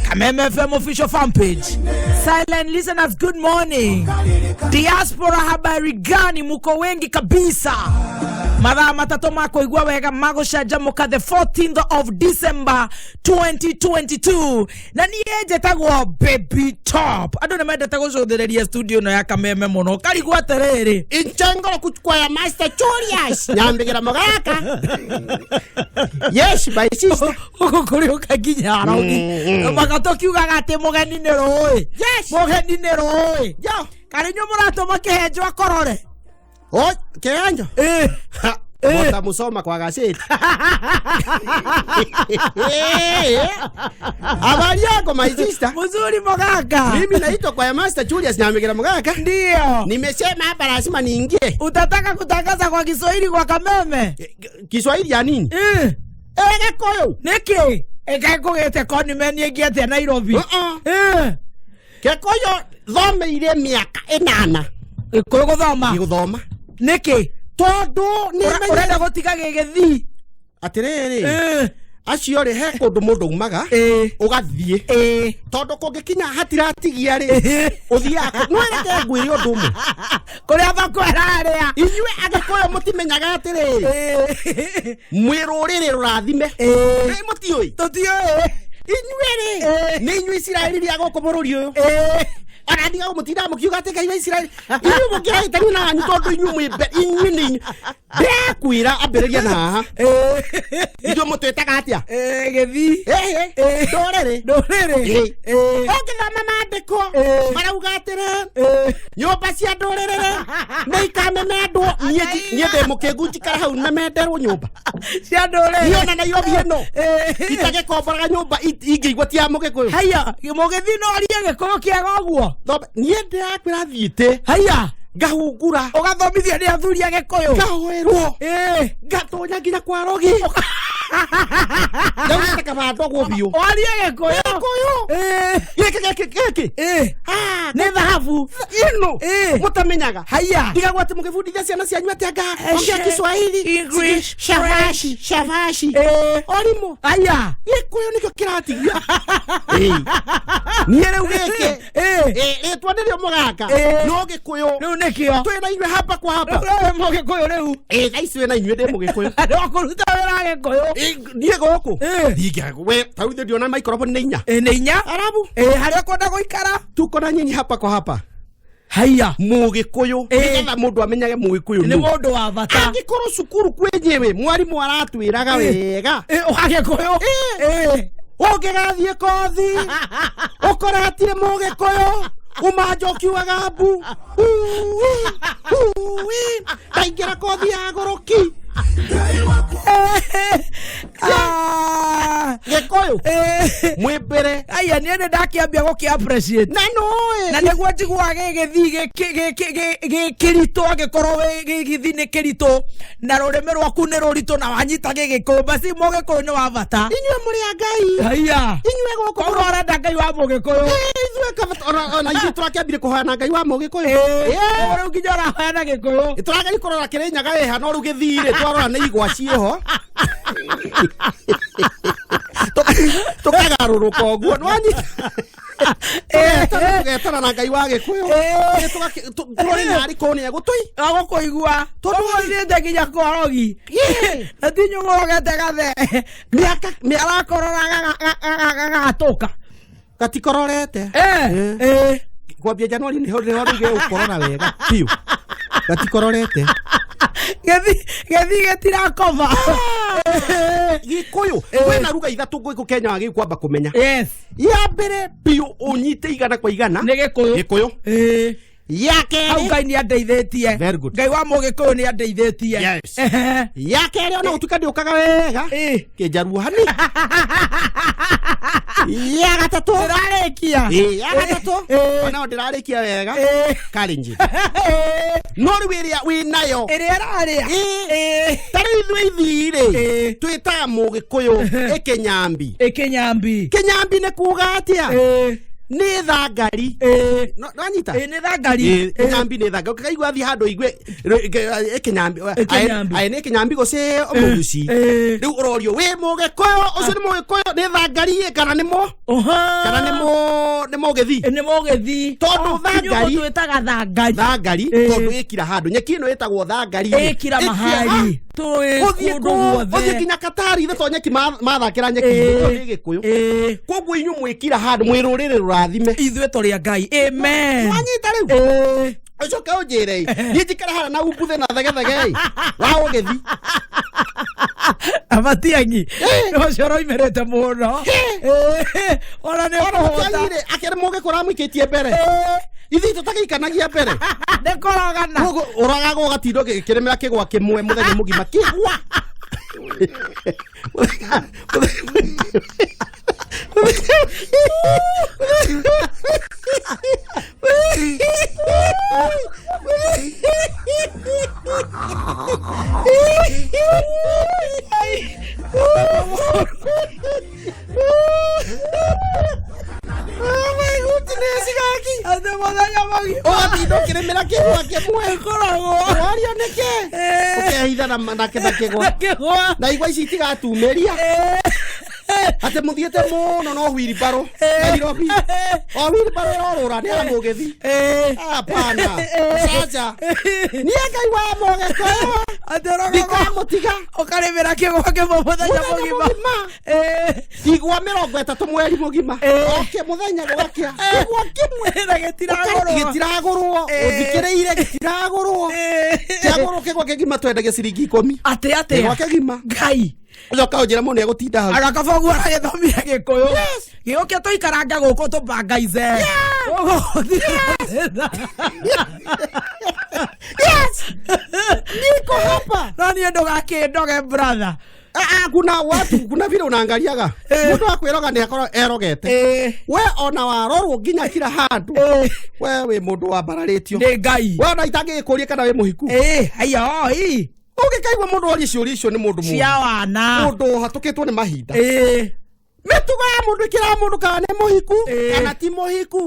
Kameme FM official fan page. Silent listeners, good morning. Diaspora, habari gani? Muko wengi kabisa. Mara matatu mako igwa wega mago shajamuka the 14th of December 2022. Na niyeje tagwa Baby Top. Adone mede tago so the studio no ya Kameme mono. Kali kwa terere. Inchengo kuchukua ya Master Chorias. Nyambegera mogaka. Yes, my sister. Kuri ukaginya araudi. Makatoki ugagate mogeni nero. Yes. Mogeni nero. Yo. Kali nyomurato makehejo akorore. Oh, keanjo. Bota musoma kwa gazeti. Habari yako my sister? Mzuri mogaka. Mimi naitwa kwa Master Julius Nyambegera mogaka. Ndio. Nimesema hapa lazima niingie. Utataka kutangaza kwa Kiswahili kwa Kameme? Kiswahili ya nini? Gekoyo. Niki. Eka gete koni meni egete Nairobi. Gekoyo thome ile miaka 8. Eko guthoma. Guthoma. Niki. Todo ni urenda gutiga gegethi. Atirere. Acio ri he kundu mundu umaga ugathie. Todo kungikinya hatiratigia ri. Uthiaka. No reke ngwire undu umwe. Kuria bakwera ria. Inyue agakoyo mutimenyaga atiri. Mwirurire rurathime. Ni mutioi. Tutioi. Inyue ri. Ni inyue Israeli ria goko bururi uyu. Ana ndiga mutinda mukiuga ati Ngai wa Israeli. Inyue mugira itani na anyu tondu inyue mwimbe inyue ni. Bekwira ambiriria na haha. Inyue mutwetaga atia? Gethi. Dorere. Dorere. Ogithoma mandiko. Marauga atiri. Nyumba cia ndorere. Ni ikamemendwo. Nie de mukenguti kara hau na menderwo nyumba. Cia ndorere. Niona na yobi eno. Itage komboraga nyumba ingeigwa tia mugikuyu. Haya, mugethi no arie gikoro kiega guo. Nie ndakwira thiite. Haya. Ngahungura ugathomithia ni athuri age koyo ngahwerwo ngatonya nginya kwa rogi ndio nataka bado kwa bio walie koyo geke ni dhahabu ino mutamenyaga haya ndigagwa ati mugifundithia ciana cianyu atanga ongea Kiswahili English shavashi orimo haya ikoyo nikyo kiratigia niere ugeke twandirio mugaka no gikuyo nikio twena inywe hapa kwa hapa mugikuyu riu gaicwe na inywe ndi mugikuyu ndokuruta wira gikuyu nie goku ndigago we tawithe ndiona microphone ni inya ni inya arabu haria kwenda guikara tuko na nyinyi hapa kwa hapa haya mugikuyu nigetha mundu amenyage mugikuyu ni mundu wa bata angikoro cukuru kwenyewe mwarimu aratwiraga wega ugikuyu ungigathie kothi ukoratire mugikuyu umajokiwaga mbu taingira kothi ya goroki Gekoyo mwibere aya niende ndakiambia guki appreciate na no na niguo njigua gegethi kirito agikorwo we githi ni kirito na rurime rwaku ni rurito na wanyita gigiko basi mugikuyu ni wa bata inywe muri Ngai haya inywe goko urora Ngai wa mugikuyu inywe ka na ithu turakiambire kuhoana Ngai wa mugikuyu uru nginyora hoana gikuyu turageri kurora kirinyaga eha no rugithire twarora ni igwa cieho tukagarũrũka ũguo nwanyi tugetana na Ngai wa gĩkũyũ tũrore narĩ kũnĩa gũtũi agũkũigua tondũ nĩende nginya korogi na tinyũgũrũgete gathe arakorora gagatũka gatikororete kwambia Januari nĩho rĩge ũkorora wega piũ gatikororete gethi getirakova gikuyu wena ruga ithatu ngũ Kenya wagi kwamba kumenya yes ya mbere piu unyite igana kwa igana ni gikuyu yake au Ngai ni andeithitie Ngai wa mugikuyu ni andeithitie yes yake leo no utukadi ukaga wega kijaruo hani ya gatatu ndirarekia ya gatatu ona ndirarekia wega karinji no riwiria winayo iraria tari thwithire twita mugikuyu ekenyambi kenyambi ne kuga atia nĩ thangari no anyita nĩ thangari kinyambi nĩ thangari ũkaigua thi handũ igwe kinyambi nĩ kinyambi gũcĩ mũguci rĩu ũrorio wĩ mũgĩkũyũ ũcio nĩ mũgĩkũyũ nĩ thangari kana nĩ mũgĩthi tondũ thangari twĩtaga thangari tondũ ĩkira handũ nyeki ĩno ĩtagwo thangari ĩkira mahali ũthiĩ nginya Katari to nyeki mathakĩra nyeki nĩ gĩkũyũ koguo inyuĩ mwĩkira handũ mwĩ rũrĩrĩ rũrathime ithuĩ tũrĩ a Ngai amen wanyita rĩu ũcoke ũnjĩre niĩ njikare hara na umbuthe na thegethege wa ũgĩthi abatiangi ũcio ũroimĩrĩte mũno ona nĩ ũkũhũta akĩrĩ mũgĩkora mũikĩtie mbere ithi tũtagĩikanagia mbere nĩkorogana ũragaga ũgatindwo gĩkĩrĩmĩra kĩgwa kĩmwe mũthenya mũgima kĩgwa ũgatindũkĩrĩmĩra kĩgwa kĩmwe wario nĩkĩ ũkehitha na kĩgwa na igwa ici itigatumĩria ate muthiete muno no wheelbarrow Nairobi o wheelbarrow ĩrorũra nĩ mũgĩthi hapana saja niĩ Ngai wa mũgĩkũyũ ndikamũtiga ũkarĩmĩra kĩgwa kĩmwe mũthenya mũgima igwa 30 mweri mũgima oke mũthenya gwakĩa igwa kĩmwe na gĩtiragũrwo ũthikĩrĩire gĩtiragũrwo kĩagũrwo kĩgwa kĩgima twendagia ciringi 10 atĩa kĩgwa kĩgima Ngai ũcoka ũnjĩra mũno nĩegũtinda hau agakabogu aragĩthomia gĩkũyũ gĩũkia tũikaranga gũkũ tũbangaize niko hapa no niĩ ndũgakĩndoge brother kuna vile unaangaliaga mtu akwiroga ni akoro erogete we ona warorwo nginya kila handu we we mundu wa bararetio ni Ngai we ona itangĩkũria kana we muhiku haya oi ũngĩkaigua mũndũ orie ciũria icio nĩ mũndũ cia wana mũndũ hatũkĩtwo nĩ mahinda mĩtugo ya mũndũ ĩkĩra mũndũ kana nĩ mũhiku kana ti mũhiku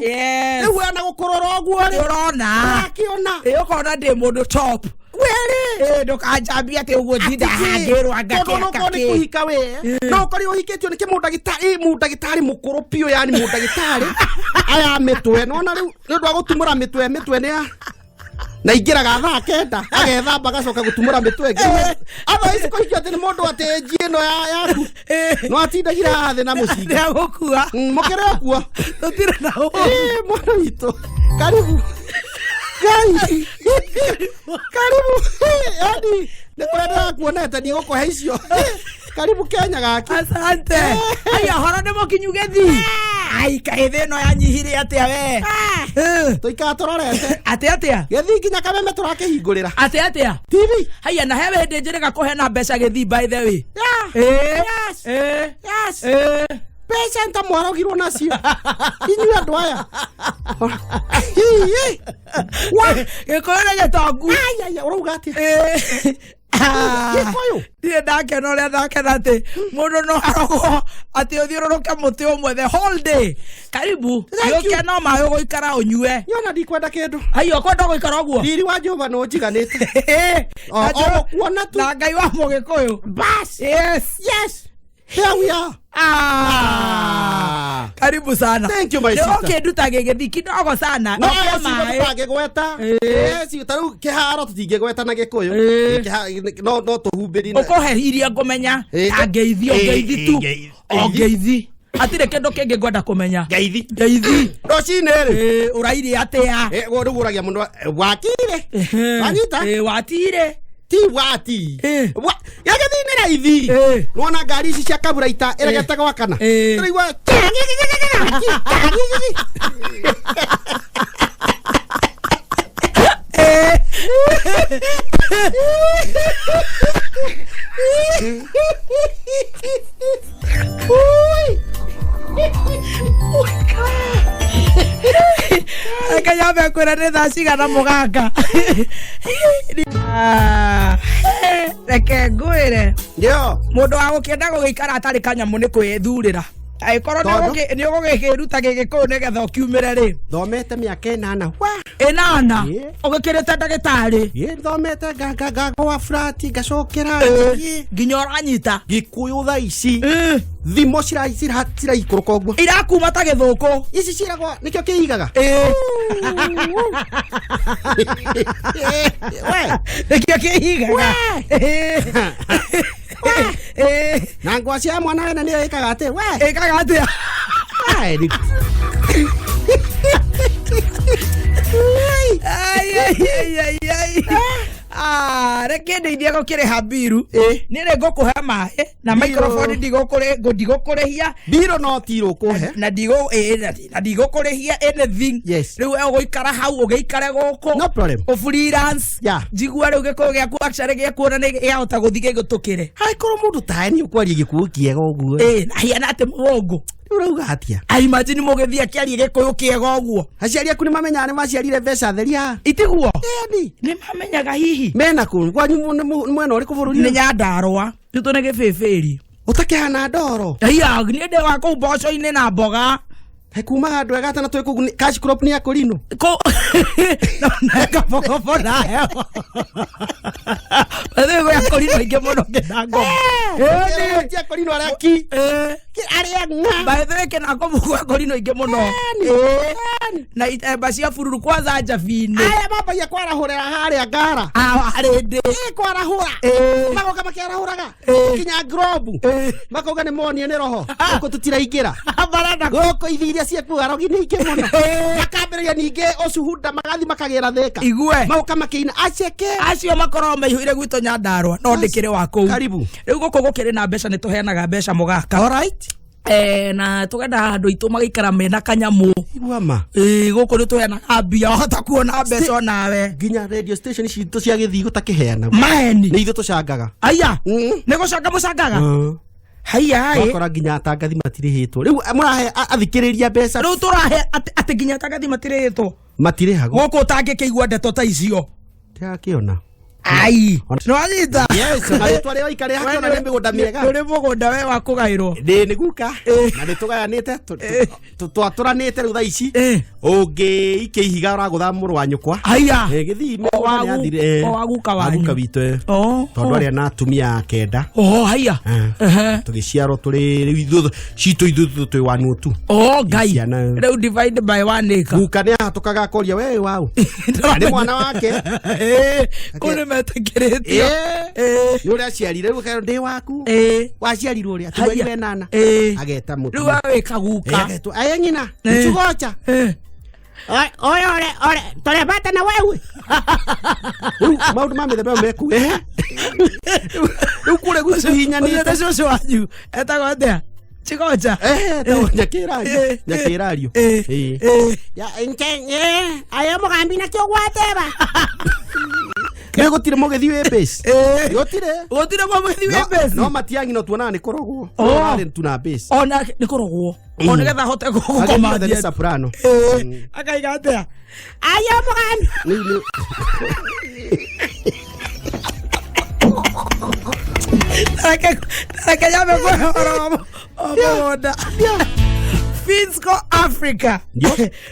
rĩu ana gũkũrora ũguo rĩ ũrona akĩona ũkona ndĩ mũndũ top were ndũkanjambia atĩ ũguo ntinda hangĩrwo angakĩ kuhika we no ũkori ũhikĩtio nĩ mũndagĩtarĩ mũkũrũ biũ yani mũndagĩtarĩ aya mĩtwe nona rĩu nĩ ũndũ wa gũtumũra mĩtwe nĩ na ingĩraga thaa 9 agethamba agacoka gũtumũra mĩtwe ĩngĩ otherwise kũhikio atĩ nĩ mũndũ atĩ nji ĩno yaku no atindagira thĩ na mũcinga nĩagũkua mũkĩre ũkua tũtirĩ na mwana witũ karibu Ngai karibu yani nĩkwenda kuonete nĩgũkũhe icio karibu Kenya gaki asante aya horo nĩ mũkinyu gĩthi ai kaĩthĩ no yanyihire atĩa we tũikara tũrorete atĩa gĩthi nginya kameme tũrakĩhingũrĩra atĩa TV haya na hewe hĩndĩ njĩrĩga kũhena mbeca gĩthi by the way yes pesa ntamwarogirwo nacio inyuĩ andũ aya gĩkũyũ gĩtongu ũrauga atĩa ndiĩ ndakena ũrĩa ndakena atĩ mũndũ no arogwo atĩ ũthiũrũrũke mũtĩ ũmwe the whole day karibu gĩũkia no maĩ ũgũikara ũnyue yona ndikwenda kĩndũ haiya ũkwenda gũikara ũguo riri wa Jehova no njiganĩte kuona tu na Ngai wa mũgĩkũyũ bas yes here we are karibu sana thank you my sister okay nduta gĩgĩthi kidogo sana no tũtangĩgweta tarĩu kĩharo tũtingĩgweta na gĩkũyũ no tũhumbĩri ũkũhe iria ngũmenya ngeithi tu ngeithi atirĩ kĩndũ kĩngĩ ngwenda kũmenya ngeithi rũcinĩ rĩ ũraire atĩa rĩu ũragia mũndũ wakire wanyita watire ti wati gĩgĩthi nĩ raithi nĩwona ngari ici cia kaburaita ĩregete gwakana tũraigua Kaya kwĩra nĩ thaa cigana mũganga reke ngwĩre ndio mũndũ wa gũkĩenda gũgĩikara atarĩ kanyamũ nĩ kwĩthurĩra ai korona ni ogekiruta gigiko nigetha ukiumire ri thomete miaka 8 wa 8 ugikirite ndagitari thomete ngagwa flat ngacokera nginya uranyita gikuyu tha ici thimo ciraikũrũka ũguo irakuma ta gĩthũkũ ici ciragwo nĩkĩo kĩigaga nĩkĩo kĩigaga na ngwa cia mwana wena nĩyo ĩkaga atĩ ĩkaga atĩa reke ndeithie gũkĩrĩha mbiru nĩrĩ ngũkũhe maĩ na microphone ndigũkũrĩhia mbiru no tirũ kũhe na ndigũkũrĩhia anything rĩu ũgũikara hau ũgĩikare gũkũ no problem freelance njigua rĩu gĩkũyũ gĩaku actually gĩkuona nĩ gĩahota gũthiĩ gĩgũtũkĩre haikorwo mũndũ taeni ũkwaria gĩkuũ kĩega ũguo na hiana atĩ mũrũngũ urauga atia imagine mũgĩthiĩ akĩaria gĩkũyũ kĩega ũguo aciari aku nĩ mamenyaga nĩ maciarire mbeca theria itiguo nĩ mamenyaga hihi mena kũ kwanyu mwena ũrĩkũ bũrũri nĩ Nyandarũa itũ nĩ gĩbĩbĩri ũtakĩhana ndoro aya nĩ ndĩ wa kũu mboco-inĩ na mboga hekumaga andũ ega tana twĩ cash crop nĩ akũrino neka bogobo nayo thĩgũ ya kũrino ingĩ mũno ngĩna ngoma tia kũrino araki arĩa ng'a baitheke na ngoma kũrino ingĩ mũno na itemba cia bururu kwanza njabi-inĩ aya mambagia kwarahũrĩra harĩa ngara harĩ ndĩ kwarahũra magoka makĩarahũraga kinya grobu makauga nĩ monie nĩ roho gũkũ tũtiraingĩra gũkũ ithi iria ciaku arogi nĩ ingĩ mũno makambĩrĩria ningĩ ũcuhunda magathi makagĩra thĩka igue magoka makĩina aceke acio makorwo maihũire gwitũ Nyandarũa no ndĩkĩrĩ wa kũu karibu rĩu gũkũ gũkĩrĩ na mbeca nĩ tũheanaga mbeca mũgaka alright na tũgenda andũ aitũ magaikara mena kanyamũ iguama gũkũ nĩ tũheanaga mbia hota kuona mbeca onawe nginya radio station citũ cia gĩthii gũtakĩheana maheni nĩ ithuĩ tũcangaga aya nĩ gũcanga mũcangaga haya wakora nginya atangathi matirĩhĩtwo rĩu mũrahe athikĩrĩria mbeca rĩu tũrahe atĩ nginya atangathi matirĩhĩtwo matirĩhagwo gũkũ ũtangĩkĩigua ndeto ta icio ndĩrakĩona ai no anyita yes na rĩtwa rĩo ikare hakĩona nĩ mĩgũnda mĩega nĩ mũgũnda we wa kũgaĩrwo nĩ guka na nĩ tũgayanĩte twatũranĩte rĩu tha ici ũngĩikia ihiga ũragũtha mũrũ wa nyũkwa aya gĩthii nĩathire waguka wanyu waguka witũ tondũ arĩa na atumia kenda haya tũgĩciarwo tũrĩ rĩu citũ ithuĩ twĩ wanu tu ngai rĩu divide by 1 acre guka nĩ ahatũkaga akoria we wau nĩ mwana wake kũrĩ metĩkĩrĩtio nĩ ũrĩa aciarire rĩu kayo ndĩ waku waciarirwo ũrĩa tumerire 8 ageta mũtu rĩu awĩka guka aya nyina nĩtugocha ore tũrembata na wewe rĩu maũndũ ma mĩthemba meku rĩu kũrĩ gũcihinyanĩte cũcũ wanyu etagwo atĩa Chigocha nyakĩrario ayo mũgambi na kĩo gwateba kĩ gũtirĩ mũgĩthi wĩ base gũtirĩ mũgĩthi wĩ base no matiangi no tuonaga nĩ kũrogwo arĩ tu na base ona nĩ kũrogwo ona nĩgetha hote gũkoma thĩ soprano akaiga atĩa ayo mũgambi Reke llame Fisco Africa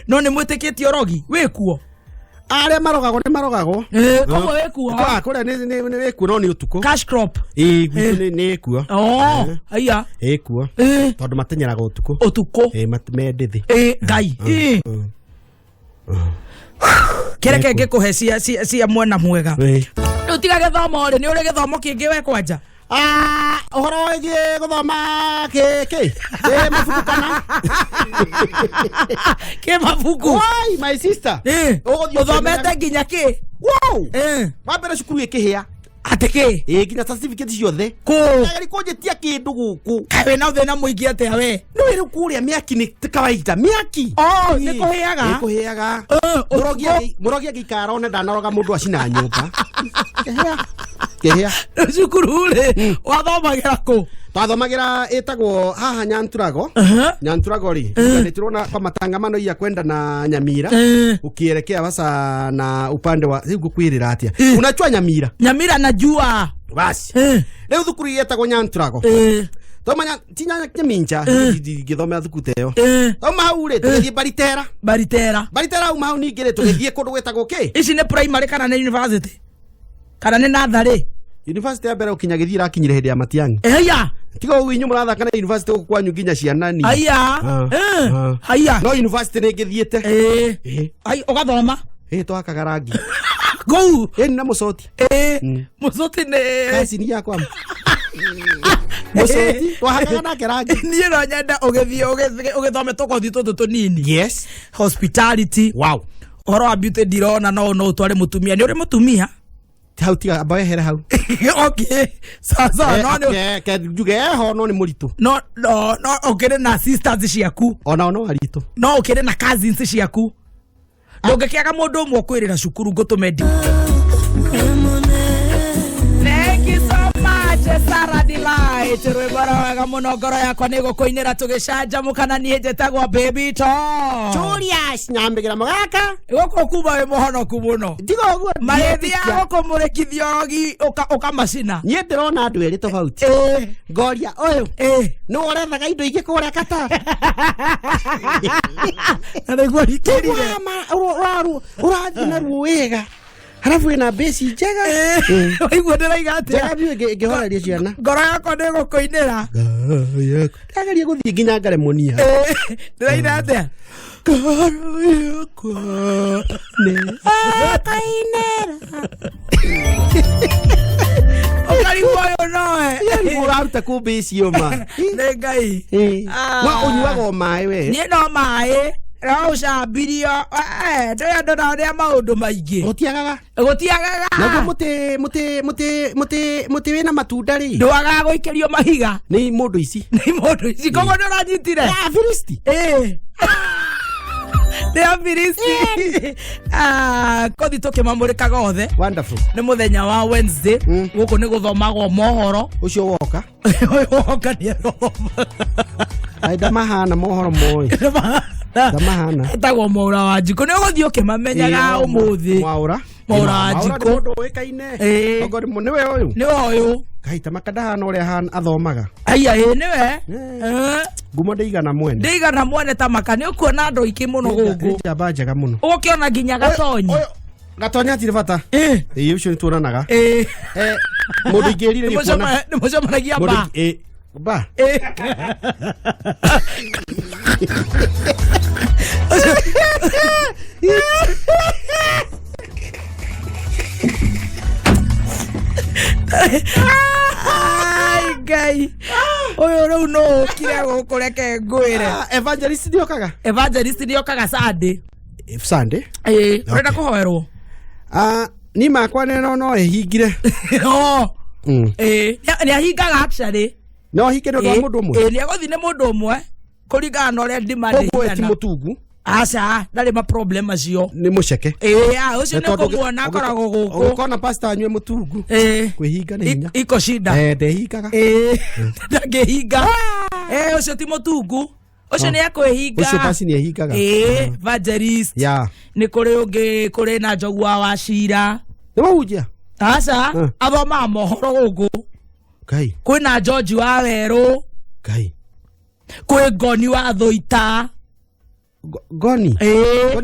no nĩ mwĩtĩkĩtie orogi wĩkuo arĩa marogagwo nĩ marogagwo koguo wĩkuo kũrĩa nĩ wĩkuo no nĩ ũtukũ cash crop gwitũ nĩ kuo aya ĩkuo tondũ matenyeraga ũtukũ mendĩ thĩ ngai kĩreke ngĩkũhe cia mwena mwega rĩu tiga gĩthomo rĩ nĩ ũrĩ gĩthomo kĩngĩ we kwanja ũhoro wĩgiĩ gũthoma kĩ mabuku kana kĩ mabuku wai my sister ũthomete nginya kĩ wambere cukuru ĩkĩhĩa atĩ kĩ nginya certificate ciothe agari kũnjĩtia kĩndũ gũkũ kaĩ na thĩna mũingĩ atĩa we nĩ rĩu kũrĩa mĩaki nĩ ti kawaida mĩaki nĩ kũhĩaga mũrogi agĩikara one ndanaroga mũndũ acina nyũmba kĩhĩa cukuru rĩ wathomagĩra kũ twathomagĩra ĩtagwo haha Nyanturago rĩ nĩ turona kwa matangamano ya kwenda na Nyamira ukielekea basa na upande wa gukwirira atia unachua Nyamira najua basi leo thukuru yetagwo Nyanturago tomanya tinya kiminja githomera thukuteo toma haure tugiye baritera uma hau ningire tugiye kundu gwetagwo ki ici ni primary kana ni university kana ni nursery university ya mbere ukinya githira akinyire hindi ya Matiang'i haya tiga winyu murathaka na university kwanyu nginya ciana ni haya no university ni ngithiete ai ugathoma twakaga rangi go na mucoti mucoti ne kasi ni yakwa mucoti twakaga na rangi ni no nyenda ugithome tukothi tutu tunini yes hospitality wow horo wa beauty dirona no tware mutumia ni uri mutumia hau tiga abaye here hau okay sasa no ke juge ho no ni muritu no ukire na sisters ciaku ona no aritu no ukire na cousins ciaku ndungikiaga mundu umwe kwirira cukuru ngutumendi. Thank you so much Sarah Delight rwibara wega muno ngoro yakwa ni gukuinira tugicanjamukana nie njitagwo baby to Julius nyambigira magaka goko kuma we muhonoku muno ndigo guo marethia goko murekithiogi uka macina nie ndirona andu eri tofauti ngoria uyu no urethaga indo ingi kuria kata niguo rikirire urathi na ruwega halafu ina besi njega waigua ndiraiga atia njega ngihoreria ciana ngoro yakwa ni gukuinira ndageria guthii nginya ngaremonia ndiraina atia ngoro yakwa ni akainera okariwoyo noe uraruta kumbe icio ma nĩ ngai wa unyuaga mai we niĩ no mai raucambirio ndĩrĩa ndona maũndũ maingĩ gũtiagaga naguo mũtĩ wĩna matunda rĩ ndwagaga gũikĩrio mahiga nĩ mũndũ ici koguo nĩũranyitire firisti nĩ firisti kothi tũkĩmamũrĩkaga othe wonderful nĩ mũthenya wa Wednesday gũkũ nĩ gũthomagwo mohoro ũcio woka woka nĩ ndamahana mohoro moĩ ndamahana etagwo Mwaura wa Njikũ nĩ ũgũthiĩ ũkĩmamenyaga ũmũthĩ Mwaura wa Njikũ mũndũ ũĩkaine nĩwe ũyũ nĩwe ũyũ kaita makandahana ũrĩa athomaga aya nĩwe ngumo ndeigana mwene ta maka nĩ ũkuona andũ aingĩ mũno gũkũ njamba njega mũno ũgũkĩona nginya gatonyi gatonya atire bata ũcio nĩtuonanaga mũndũ ingĩrirĩria kuona nĩ mũcemanagia ba ai ngai uyu riu no kire gukureke ngwire evangelist ndiokaga Sunday urenda kuhoerwo ni makwa no ehingire ni ahingaga actually no hike ndo mundu umwe ni agothi ni mundu umwe kuringana na uria ndimande ti mutungu aca ndari ma problem acio ni muceke ucio ni kumuona akoragwo guku ukona pastor anywe mutungu kwihinga ni hinya iko shida ndehingaga ndagehinga ucio ti mutungu ucio ni akwihinga ucio basi ni ehingaga evangelist ni kuri ungi kuri na Njogua wa Cira ni wahunjia aca athoma mohoro guku kai kwina George wa Weru kai kwi Ngoni wa Thoita Ngoni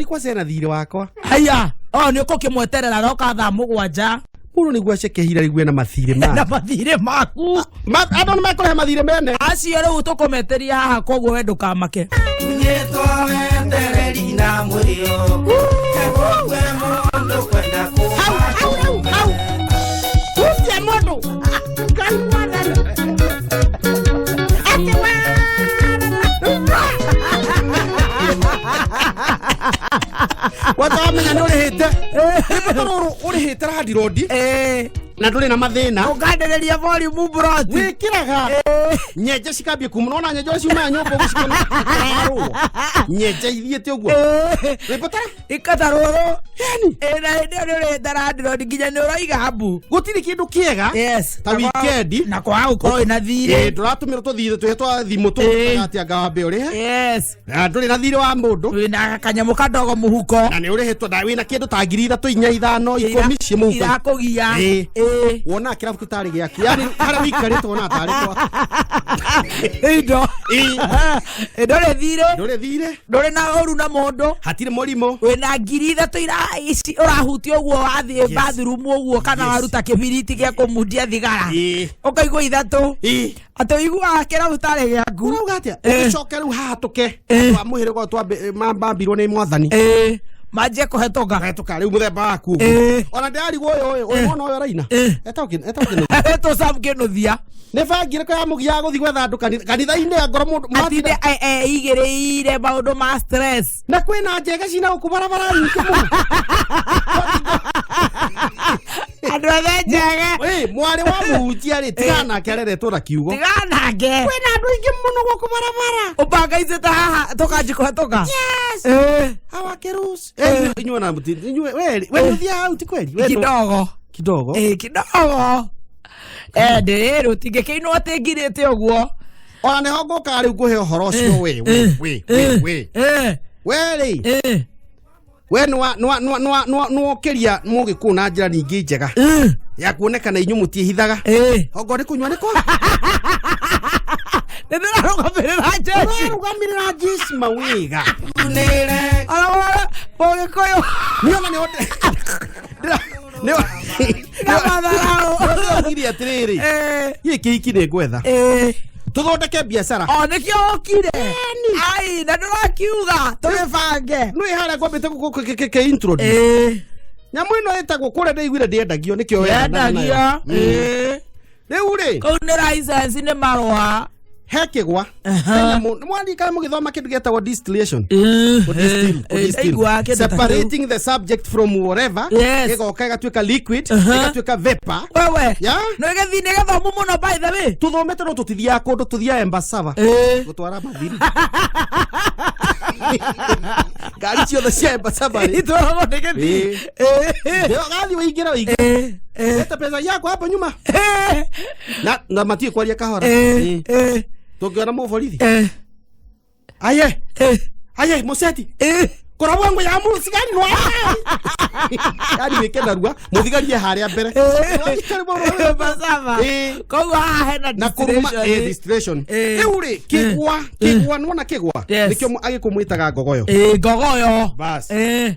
kwa cena thirĩ wakwa haya nĩ ũkũkĩmweterera roka thaa 7 mũno nĩguo acekehira rĩgue na mathirĩ maku andũ nĩ mekũrehe mathirĩ mene acio rĩu tũkũmeteria haha koguo we ndũkamake nyĩtwo wetereri na mũrĩo kegogwe mũndũ kwenda kutia mũndũ watamenya nĩ ũrĩhĩte ũrĩhĩte randi rondi na ndũrĩ na mathĩna ũkandereria volume brot wĩkĩraga nyenje cikambia kumuna ona nyenje ciuma nyũmba gũcikona nyeja ithiete uguo ripota ikataroro na ndio darandiro nginya ni uraiga habu gutiri kindu kiega yes ta weekend na kwa uko ina thire nduratumira tuthire twa thimu tu ati agabe uri yes na nduri na thire wa mundu wina kanyamu kadogo muhuko na ni urihetwo da wina kindu ta ngiri 3 4 5 10 cie muhuko irakugia wona kirabu kitari giaki yani hara wikaritwo wona tari kwa indo ndore thire ndore na oru na mondo hatire morimo wina ngiri 3 ira ici urahutio guo wathie bathroom uguo kana waruta kibiriti gia kumudia thigara ukaigwa ithatu ato igua kirabu tari giaku urauga atia ucoke riu hatuke wa muhire gwa twambe mambambirwo ni mwathani maje kuhetoka riu muthemba waku ona ndari goyo mwana oyo raina eto samkenuthia ne bangire ko ya mugia guthi gwetha ndu kanitha-ini ngoro mundu atinde igereire maundu ma stress na kwina njega cina gukubarabara nyingi muno andu othe njega mwari wa muhunjia ri tigana kereretwo na kiugo tiganange kwina andu ingi muno gukubarabara ubangaicite haha tukanji kuhetoka hawa kerus inywe na muti inywe we uthia au ti kweli kidogo kidogo kidogo ndero tingekeinwo atingirite uguo ona ne hogoka riu kuhe horo cio we no keria mugiku na njira ningi njega ya kuonekana inyu mutihithaga hogo ri kunywa niko ndirarugamirira jeshi mawiga ala pogikoyo niona ngiri atiriri giki ni ngwetha tuthondeke biacara nikio okire ai na ndirakiuga tugibange nui haria ngwambite ke intro nyamu ino itagwo kure ndigwire ndiendagio nikio yendagia riu ri kau ni license ni marwa hekigwa mwandika mugithoma kindu getagwo distillation separating the subject from whatever igoka igatuika liquid igatuika vapor wewe no igethi ni gethomu muno by the way tuthomete no tutithia kundu tuthia embasava gutwara mathiri gari ciothe cia embasava itwaragwo ni gethi gathi uingira eta pesa yako hapo nyuma na matie kwaria kahora tukiona muborithi aye museti kora wangu ya mu sigari no yani wekenda rua muthigarie haria mbere basava koguo hena distillation eure kigwa nona kigwa nikyo agikumwitaga ngogoyo ngogoyo bas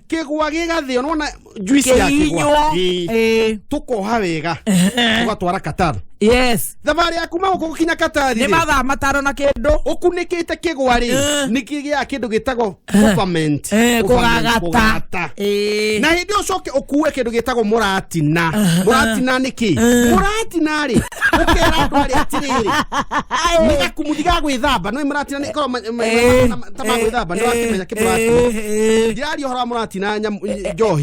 kigwa gigathio nona juice ya kigwa tukoha wega tugatwara Qatar yes thabari yaku maguko gukinya Qatar ni mathaa mataro na kindu ukunikite kigwa ri nikigia kindu gitagwo government kugagata na hindi ucoke ukuwe kindu gitagwo muratina niki muratina ri ukera andu ari atiriri niga kumuthiga gwithamba no muratina ni korwo tama gwithamba ni wakimenya kimuratina ndiari hora muratina njohi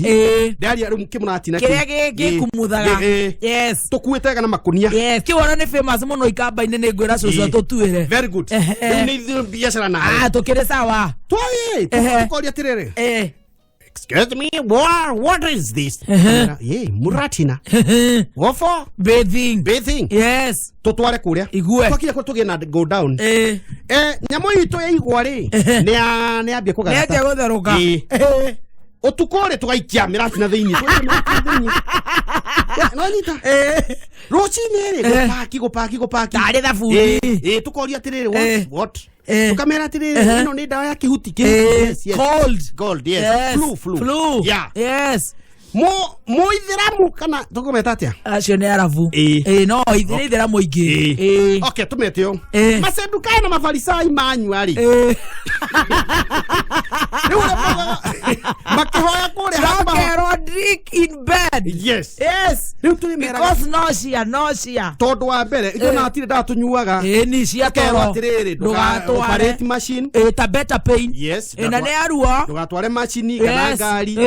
ndiari ari kimuratina kiria gikumuthaga yes tukuitega na makunia yes kiwona ni famous muno ikamba-ini ni ngwira cucu tutuire very good ni biashara na tukire sawa twaye tukoria tirere excuse me what is this muratina wofo bathing yes tutware kuria igue twakire ko tugie na go down nyamo itu ya igwa ri ni ambie kugata ni gutheruka utukore tugaikia miratina thiini no nyita rocini ri gopaki tari thabuni tukoria tiriri what tukamera tiriri ino ni dawa ya kihuti gold yes flu yeah yes mo ithiramu kana tukometa atia acio ni arabu no ithiramu ingi okay tumetio masenduka na mafarisai manywa ri makihoya kure hapa drink in bed Yes. Yes. Riu tuli mera Because nausea. tondu wa mbere itona atire ndatunyuaga Ni cia toro. Operate machine. Ta better pain. Yes. Na ne arua. Ndugatware machine kana ngari.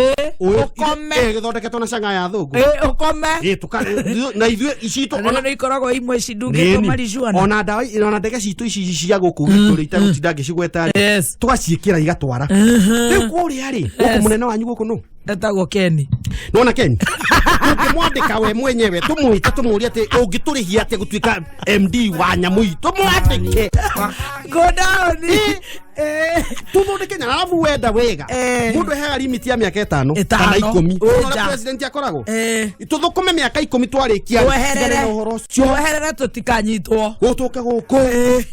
Ukome. Githondeketwo na canga ya thungu. Ukome. Tukare na ithuĩ icito Ona ikoragwo imwe cindungĩtwo marijuana. Ona ndawa ona ndege citũ ici cia gũkũ gitũ itagũtinda ngĩcigweta twaciĩkĩra igatwara rĩu kũrĩa rĩ gũkũ mũnene wanyu gũkũ nũ etagwo Keni. Nona Keni tũngĩmwandĩka we mwenyewe tũmwĩte tũmũrie atĩ ũngĩtũrĩhia atĩa gũtuĩka MD wa nyamũ itũ tũmwandĩke go down tũthondeke nyana arabu wenda wega mũndũ ehaga limit ya mĩaka 5 kana 10 ona president akoragwo tũthũkũme mĩaka 10 twarĩkia ũhoro ũcio weherere tũtikanyitwo gũtũke gũkũ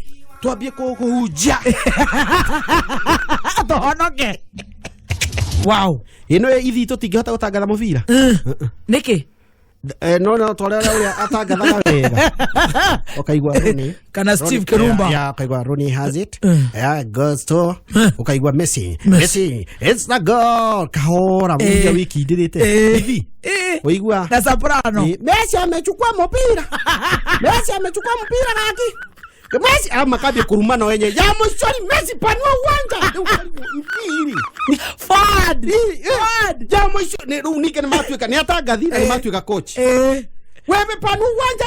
twambie kũhunjia tũhonoke. Wow. Ino ithi tũtingĩhota gũtangatha mũbira nĩkĩ no twarera ũrĩa atangathaga wega ukaigua Rooney kana Steve Kirumba ya ukaigua Rooney has it goes to ukaigua Messi it's the goal kahora mwia wiki ndirite hivi uigua na soprano Messi amechukua mpira kaki Messi amakabia kurumana wenye ya mwisoni Messi panua uwanja Fad ya mwisoni unike na matuika ni atangathi na matuika coach wewe panua uwanja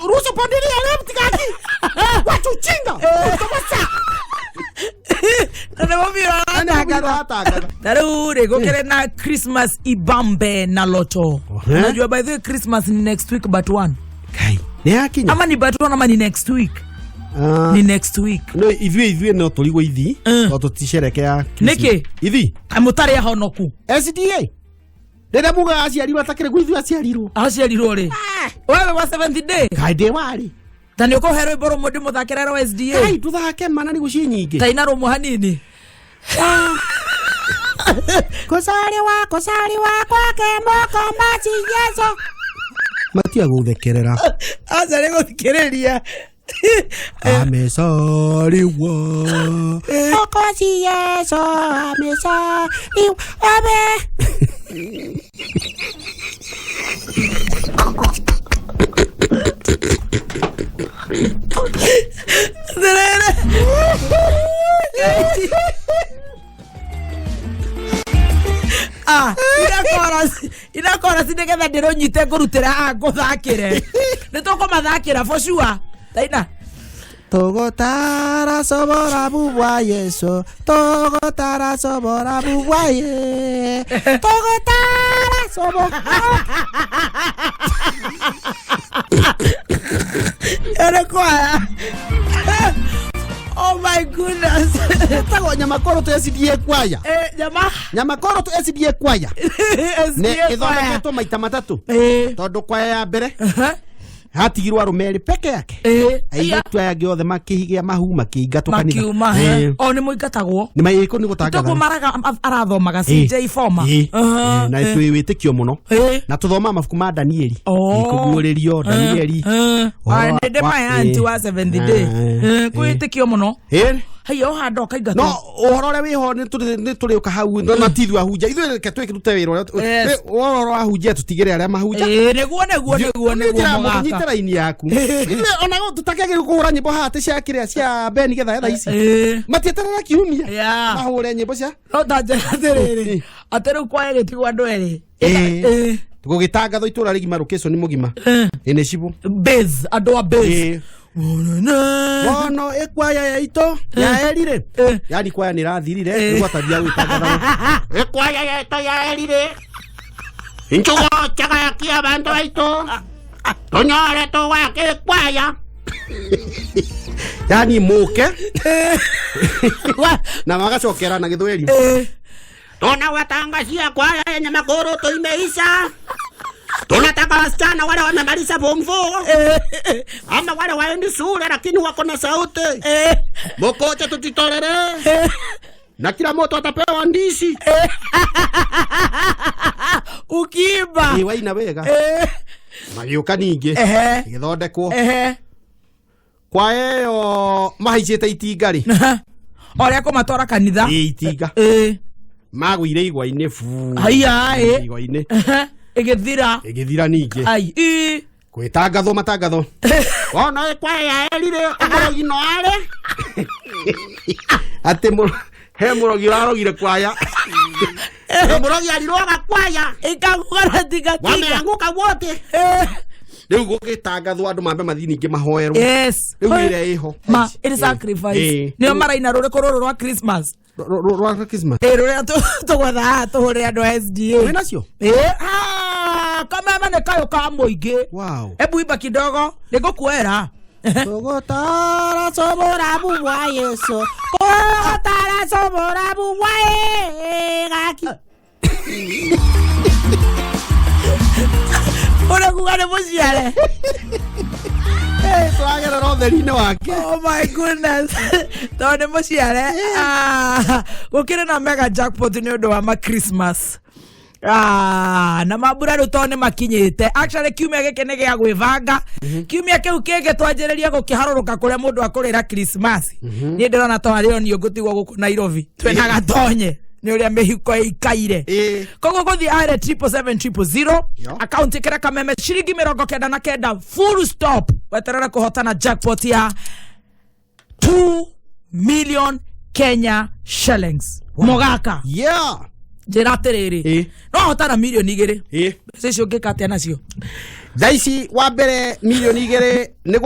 ruhusu pandili ya left kaki watu chinga utamasa na mobira atagaga darure gokere na Christmas ibambe na loto. Unajua by the way Christmas ni next week but one kai ni akinya ama ni but one ama ni next week ni next week no ithuĩ no tũrigwo ithi to tũticerekea nĩkĩ ithi amũtarĩ ahonoku SDA rĩrĩa muga aciarirwo atakĩrĩ gwithu aciarirwo rĩ wewe wa 70 day kai ndĩ warĩ tani ũkoherwo iboro mũndũ mũthakĩra ro SDA kai tũthake mana nĩguo ciĩ nyingĩ taina romo hanini kusali wa kwake moko machi Yesu matia gũthekerera aza rĩ gũthikĩrĩria amesaliwa okosi Yesu amesaliwa abe inakora sindigetha ndĩrũnyite ngũrutĩra ngũthakĩre nĩtũkũmathakĩra for sure taina togotara sobora bubwa Yesu togotara sobora bubwa ye togotara sobora erekwaya oh my goodness tago nyamakoro to SDA kwaya nyamakoro to SDA kwaya ne ithondeketwo maita matatu tondu kwaya ya mbere hatigirwo arumeri peke yake airĩtu aya angĩ othe makĩhigia mahu makĩingatwo kanitha o nĩ mũingatagwo nĩ maĩko nĩ gũtangatha tũkũmaraga arathomaga CJ Former na twĩ wĩtĩkio mũno na tũthoma mabuku ma Danieli kũguũrĩrio Danieli ndĩ my auntie wa 70 day kwĩtĩkio mũno hayo hando kaingatwo no ũhoro ũrĩa wĩho nĩ tũrĩũka hau na tithu ahunja ithuĩ reke twĩkĩrute wĩra ũrĩa ahunjia tũtigĩre arĩa mahunja nĩguo mũnyite raini yaku ona tũtakĩagĩrĩirwo kũhũra nyĩmbo haha cia kĩrĩa cia Beni getha etha ici matieterera kiumia mahũre nyĩmbo cia no tanjĩra atĩrĩrĩ atĩ rĩu kwaya gĩtigwo andũ erĩ gũgĩtangathwo itũra rĩgima location mũgima nĩ cibu base andũ a base Bono ekwaya ya ito ya erire yani kwaya ni rathirire nĩguo atabia gwitangatha ekwaya ya ito ya erire inchugo chaga ya kia bandu aito tonyore to wake kwaya yani muke na magacokera na githweri tona watangazia kwaya ya Nyamakoro to imeisha. Tunataka wasichana wale wamemaliza form 4 ama wale waendi shule lakini wako na sauti mokocha tutitolere na kila moto atapewa ndizi ukiimba ni waina wega magĩũka ningĩ gĩthondekwo kwa ĩyo mahaicĩte itinga rĩ oria kũmatwara kanitha itinga magũire igwa-inĩ fu haiya igwa-inĩ igithira ningi ai kwitangatho matangatho ona kwaya erire umurogi no are ate he murogi arogire kwaya murogi ariroga kwaya ikagugara tiga wameanguka wote riu gugitangathwo andu mambe mathi ningi mahoerwo yes riu ire iho ma it is sacrifice nio maraina ruriko ruru rwa Christmas rwa Christmas ruria tugwetha tuhuri andu SDA wina cio kama mane kayo ka muingi wow ebu iba kidogo nigukwera Togotara sobora bubwa Yesu Togotara sobora bubwa gaki Ora kugane musiale twagera rotherine wake oh my goodness tone musiale gukire na mega jackpot ni undu wa Christmas na mabura rutone makinyite actually kiumia gike ne gya gwivanga kiumia kiu kege twanjereria gukiharuruka kuria mundu akurira Christmas ni ndirona twario ni ngutigwo guku Nairobi twena gatonye ni uria mihiko ikaire kogo guthi are 77700 account ikira kameme shiringi 99 full stop weterera kuhotana jackpot ya 2 million Kenya shillings mogaka jeraterere no hotana milioni 2 sio ngikate nacio thaici wa mbere milioni 2 ni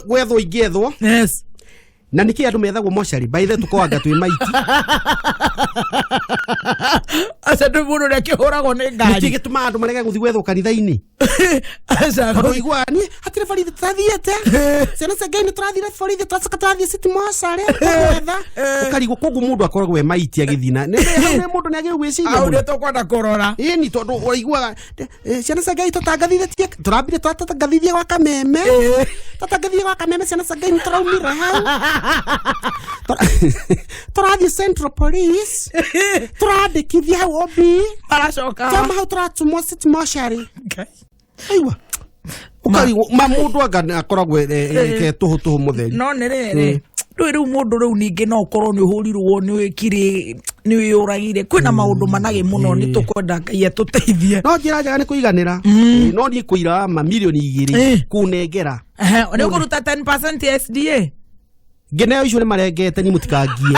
gwethwo ingethwo yes na niki andu methagwo mochari by the tukoanga twi maiti asa ndu mundu nekihuragwo ni ngari niki gituma andu marege guthi gwethwo kanitha-ini asa kuigua ni hatire barithi tathiete sena segeni trathire barithi twasaka trathie city mochari gwetha ukarigo kogu mundu akoragwo we maiti agithina ni mundu ni agigwiciria au ndio tukwenda kurora ni tondu uraigua sena segeni tutangathire turambire twatangathithie gwa kameme tutangathithie gwa kameme sena segeni traumire hau turathi Central Police turadikithia obi paracoka kama hau turatumwo city mochari aiwa ukari mamundu anga akoragwo ke tuhu mutheri no nerere riu mundu riu ningi no korwo ni uhurirwo ni wikire ni uyuragire kwina maundu manage muno ni tukwenda Ngai tuteithie no njira njega ni kuiganira no ni kuira mamilioni 2 kunengera ni ukuruta 10% SDA ngeneo icio ni marengete ni mutikangie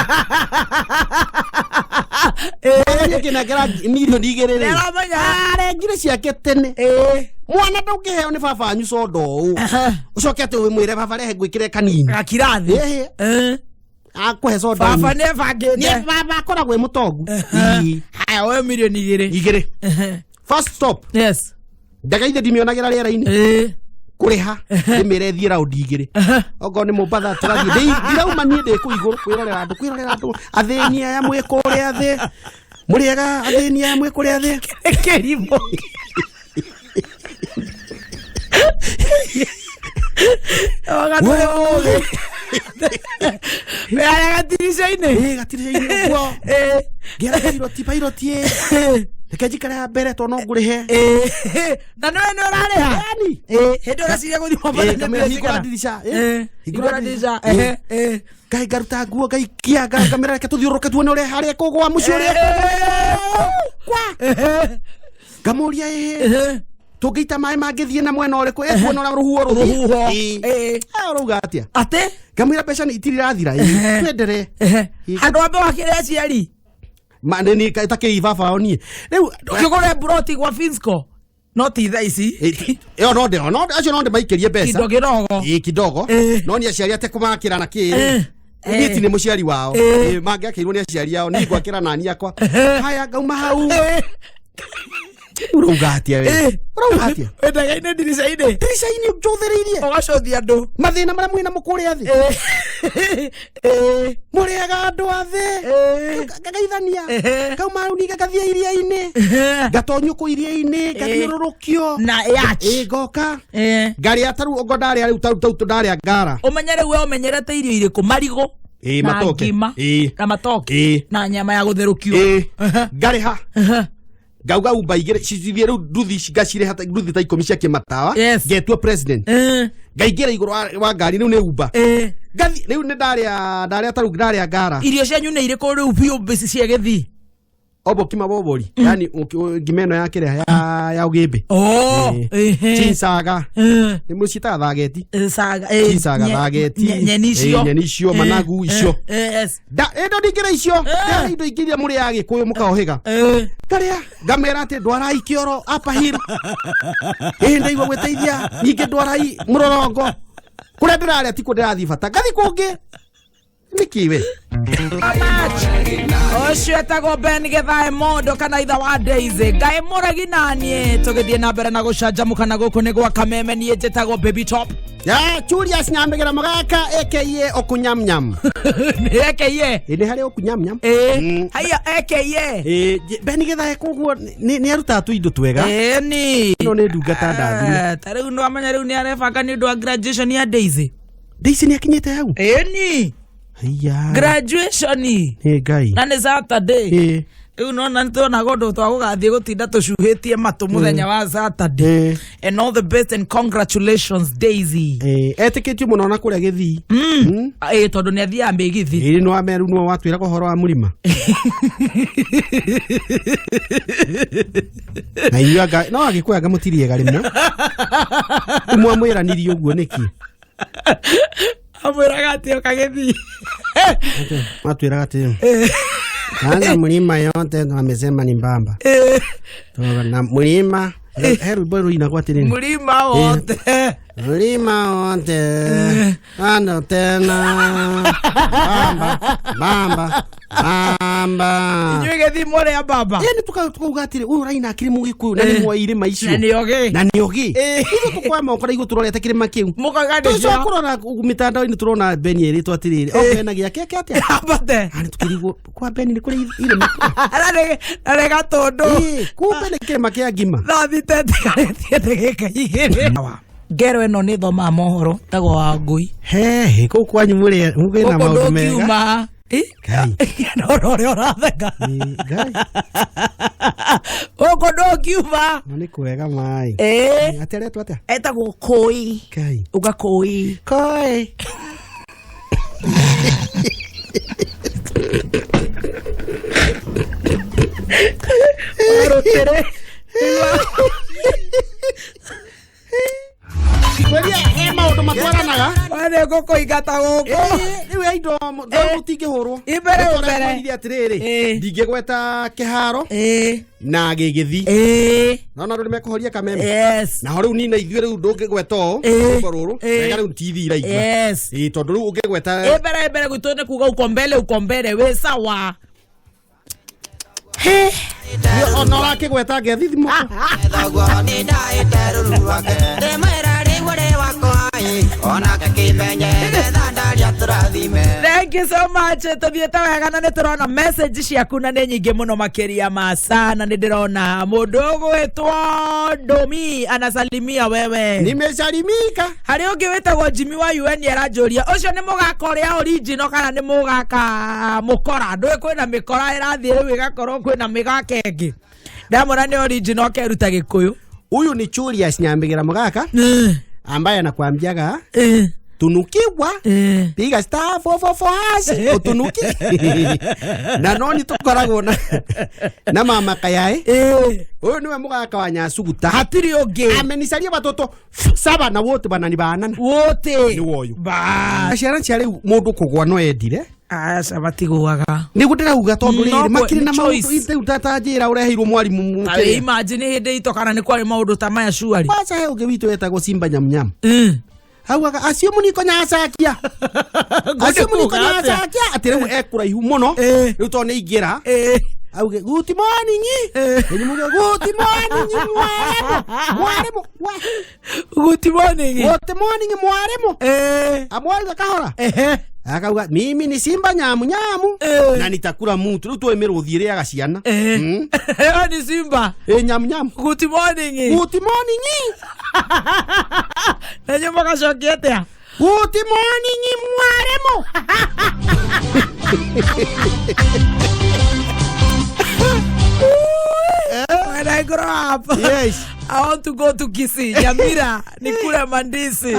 ngenagera milioni 2 rĩ arengire ciake tene mwana ndũngĩheo nĩ baba anyu condo ũũ ũcoke atĩ wĩmwĩre baba rehe ngwĩkĩre kanini gakirathi akũhe condo baba nĩ bangĩte nĩ baba akoragwo mũtongu haya we milioni 2 first stop yes ndagaithe ndimĩonagĩra rĩera-inĩ kuriha imere round 2 ogo ni mumbatha turathi ndirauma nie ndi kuiguru kwirorera andu athenia ya mwe kuria thi muriega athenia ya mwe kuria thi kerimo ogatore oge ya gatirisha-ini gatirisha-ini gwo gera piloti Kajikara ya bere to no ngurihe na no urariha hendo rasiria guthi mabanda na higura dirisha kai garuta guo kai kia kamera ke tuthiuruke tuone uri haria kugwa mucio uri kwa gamuria tugita mai mangithie na mwena uriku tuone ura ruhuo ruga atia ate gamira pesa ni itirirathira twendere handu ambe wakire aciari maneni take baba oni riu tukigore broti kwa Finsco no ti thaici no acio no ndimaikirie mbeca kidogo no ni aciari ate kumakira na kiri niti ni muciari wao mangiakirwo ni aciari yao ni gwakira nani akwa haya gauma hau urugatia we urugatia endaga ine dirisha-ini njuthiriirie ugacothia andu mathina maria mwina mukuri athi muriaga andu athi gagaithania kauma hau ni gagathia iria-ini gatonyuku iria-ini gathiururukio na yachi ngoka ngari ataru ogo ndaria riu tau ndaria ngara umenyere we umenyerete irio iriku marigo matoke na matoke na nyama ya gutherukio ngari ha gauga ubaigire cithithie riu nduthi ngacire hata nduthi ta 10 cia kimatawa ngetwo president ngaigira iguru wa ngari riu ni uba ngathi riu ni ndaria taru ndaria ngara irio cianyu ni iriku riu biu bisi cia githi obo kima bobori yani gimeno yake ya ugimbe chinsaga nimucita thageti saga chinsaga thageti nyenicio managu icio da endo dikira icio endo ikiria muri yage kuyo mukaohiga karia gamera ate ndwarai kioro apa hira ende igwa gweteithia nyinge ndwarai murorongo kuria ndirari atiko ndirathi bata gathi kungi nikiwe Oshwetago Ben Gethae Mondo kana itha wa Daisy Gae Moragi nanie tugithie na mbere na gucanjamuka na guku ni gwa Kameme nie njetago Baby Top ya Julius Nyambegera Magaka aka Okunyamnyam aka inde hari Okunyamnyam haya aka Ben Gethae koguo ni aruta tu indo twega ni no ni ndungata ndathire tariu no amenya riu ni arefanga ni ndo graduation ya Daisy ni akinyete hau ni Hiya. Graduation Gai. Na ni Saturday. Unaona ntona gondo twa gugathie gutinda tucuhitie matu muthenya wa Saturday. And all the best and congratulations Daisy. Etikitio muno na kuria githi. Tondu ni athia mbigithi. No ameru no watwira kohoro wa murima. Na iyaga no agikwaga mutirie garimo. Umwamwiranirie uguo niki. Amwiraga atio kagethi matwiraga atio ana mlima yote ndo amesema ni mbamba na mlima heru bado inakuwa tena mlima wote ana tena bamba Nywegethi more ya baba yani tukagatire uyu raina akiri mugiku na ni mwaire maicio na ni ogi izo tukwama ukora igo turorete kirima kiu mukagadisha tuzo kurora mitandao ni turona Beni eri twatirire okena gia keke atia abate ani tukirigo kwa Beni ni kuri ile ale gatondo kumbe ni kirima kia ngima thathite tigaretie ndegeka igiri ngero eno ni thoma mohoro tago wa ngui he ko kwanyu muri mugena maundu mega Gai. No ratheka. Gai. Oko ndo kiuma. Ni kwega mai. Ateretwa atia? Etagwo koi. Gai. Uga koi. Koi. Rotere. Weria maundu matwaranaga wane goko igata goko iwe indo mutinge hurwo ibere atiriri ndingegweta kiharo na gigithi no ndo nimekuhoria Kameme na hori nina ithuĩ riu ndungigweta ruru wega riu tithira igwa tondu riu ungigweta ibere gwitone kuga uko mbele we sawa yo onora kigweta ngethi thimu Thank you so much. Tuthiete wega na niturona message ciaku na ni nyingi muno makiria ma sana nindirona mundu gwitwo Domi anasalimia wewe. Nimesalimika. Hari ungi wetagwo Jimmy wa UN aranjuria ucio ni mugaka uria original kana ni mugaka mukora ndwe kwina mikora irathie riu igakorwo kwina migaka ingi ndamura ni original keruta Gikuyu. Huyu ni Julius Nyambegera Magaka ambaye anakuambiaga tunukiwa piga star 444 utunuki na noni tukoragwo na mama kayae huyu niwe mugaka wa Nyasuguta hatiri ungi amenisalia watoto 7 na wote banani banana wote ni woyo ashara chale mundu kugwa no endire asa batiguaga nigutira uga tondu riri makiri na maundu ite utatajira urehirwo mwarimu mukiri imagine hinde itokana ni kwari maundu ta maya shuari basa he uge witu etagwo Simba Nyamnyam hauga acio muniko nyacakia acio muniko nyacakia atire ekura ihu muno riu to ni ingira auge good morning ni muge good morning mwarimu good morning mwarimu amwari kahora akauga mimi ni Simba Nyamnyamu na nitakura mtu riu to emeruthire agaciana ni Simba Nyamnyam good morning na nyuma kashokiete good morning mwarimu when I grow up yes I want to go to Kisii Nyamira nikule mandisi